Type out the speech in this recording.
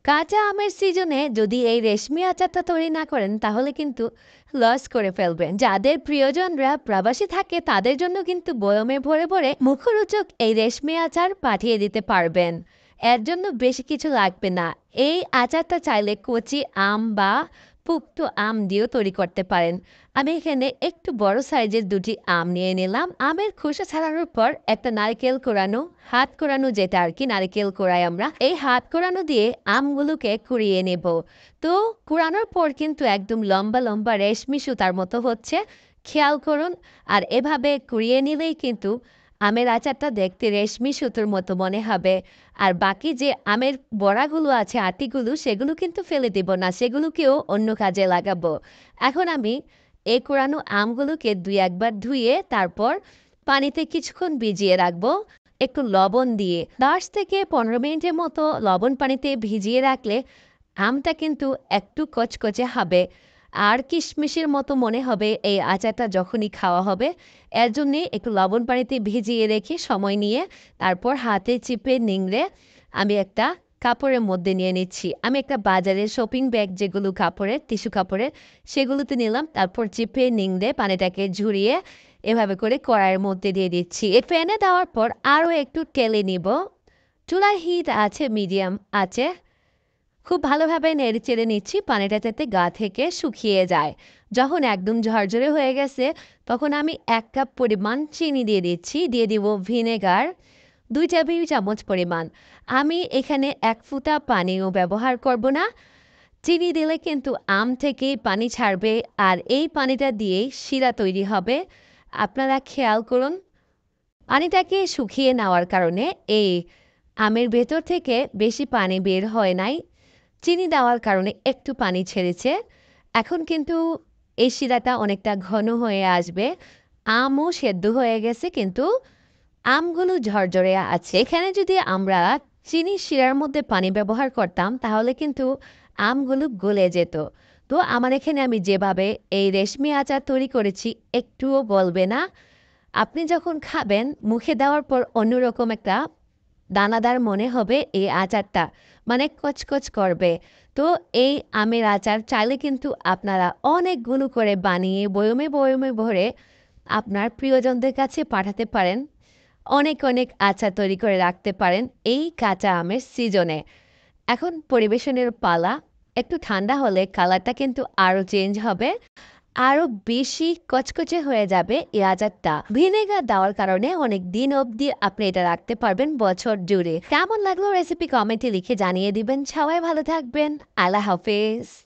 কাঁচা আমের সিজনে যদি এই রেশমি আচারটা তৈরি না করেন তাহলে কিন্তু লস করে ফেলবেন। যাদের প্রিয়জনরা প্রবাসী থাকে তাদের জন্য কিন্তু বয়মে ভরে ভরে মুখরোচক এই রেশমি আচার পাঠিয়ে দিতে পারবেন। এর জন্য বেশি কিছু লাগবে না। এই আচারটা চাইলে কচি আম বা পুক্ত আম দিয়েও তৈরি করতে পারেন। আমি এখানে একটু বড় সাইজের দুটি আম নিয়ে নিলাম। আমের খোসা ছাড়ানোর পর একটা নারকেল কোরানো, হাত কোরানো যেটা আর কি নারকেল কোরাই আমরা, এই হাত কোরানো দিয়ে আমগুলোকে কুড়িয়ে নেব। তো কুড়ানোর পর কিন্তু একদম লম্বা লম্বা রেশমি সুতার মতো হচ্ছে, খেয়াল করুন। আর এভাবে কুড়িয়ে নিলেই কিন্তু আমের আচারটা দেখতে রেশমি সুতোর মতো মনে হবে। আর বাকি যে আমের বড়াগুলো আছে, আটিগুলো, সেগুলো কিন্তু ফেলে দেব না, সেগুলোকেও অন্য কাজে লাগাবো। এখন আমি এই কোরানো আমগুলোকে দুই একবার ধুয়ে তারপর পানিতে কিছুক্ষণ ভিজিয়ে রাখবো একটু লবণ দিয়ে। 10 থেকে 15 মিনিটের মতো লবণ পানিতে ভিজিয়ে রাখলে আমটা কিন্তু একটু কচকচে হবে আর কিশমিশের মতো মনে হবে এই আচারটা যখনই খাওয়া হবে। এর জন্যে একটু লবণ পানিতে ভিজিয়ে রেখে সময় নিয়ে তারপর হাতে চিপে নিংড়ে আমি একটা কাপড়ের মধ্যে নিয়ে নিচ্ছি। আমি একটা বাজারের শপিং ব্যাগ যেগুলো কাপড়ের, টিস্যু কাপড়ের, সেগুলোতে নিলাম। তারপর চিপে নিংড়ে পানিটাকে ঝরিয়ে এভাবে করে কড়াইয়ের মধ্যে দিয়ে দিচ্ছি। এ প্যানে দেওয়ার পর আরও একটু তেলে নিব। চুলার হিট আছে মিডিয়াম আছে। খুব ভালোভাবে নেড়েচেড়ে নিচ্ছি, পানিটা যাতে গা থেকে শুকিয়ে যায়। যখন একদম ঝরঝরে হয়ে গেছে তখন আমি 1 কাপ পরিমাণ চিনি দিয়ে দিচ্ছি। দিয়ে দিব ভিনেগার 2 টেবিল চামচ পরিমাণ। আমি এখানে 1 ফোঁটা পানিও ব্যবহার করব না। চিনি দিলে কিন্তু আম থেকেই পানি ছাড়বে আর এই পানিটা দিয়েই শিরা তৈরি হবে। আপনারা খেয়াল করুন, পানিটাকে শুকিয়ে নেওয়ার কারণে এই আমের ভেতর থেকে বেশি পানি বের হয় নাই, চিনি দেওয়ার কারণে একটু পানি ছেড়েছে। এখন কিন্তু এই শিরাটা অনেকটা ঘন হয়ে আসবে। আমও সেদ্ধ হয়ে গেছে কিন্তু আমগুলো ঝরঝরে আছে। এখানে যদি আমরা চিনির শিরার মধ্যে পানি ব্যবহার করতাম তাহলে কিন্তু আমগুলো গলে যেত। তো আমার এখানে আমি যেভাবে এই রেশমি আচার তৈরি করেছি একটুও গলবে না। আপনি যখন খাবেন মুখে দেওয়ার পর অন্যরকম একটা দানাদার মনে হবে এই আচারটা, মানে কচকচ করবে। তো এই আমের আচার চাইলে কিন্তু আপনারা অনেকগুলো করে বানিয়ে বয়মে বয়মে ভরে আপনার প্রিয়জনদের কাছে পাঠাতে পারেন। অনেক অনেক আচার তৈরি করে রাখতে পারেন এই কাঁচা আমের সিজনে। এখন পরিবেশনের পালা। একটু ঠান্ডা হলে কালারটা কিন্তু আরও চেঞ্জ হবে, আরো বেশি কচকচে হয়ে যাবে এই আচারটা। ভিনেগার দেওয়ার কারণে অনেক দিন অবধি আপনি এটা রাখতে পারবেন, বছর জুড়ে। কেমন লাগলো রেসিপি কমেন্টে লিখে জানিয়ে দিবেন। সবাই ভালো থাকবেন। আল্লাহ হাফেজ।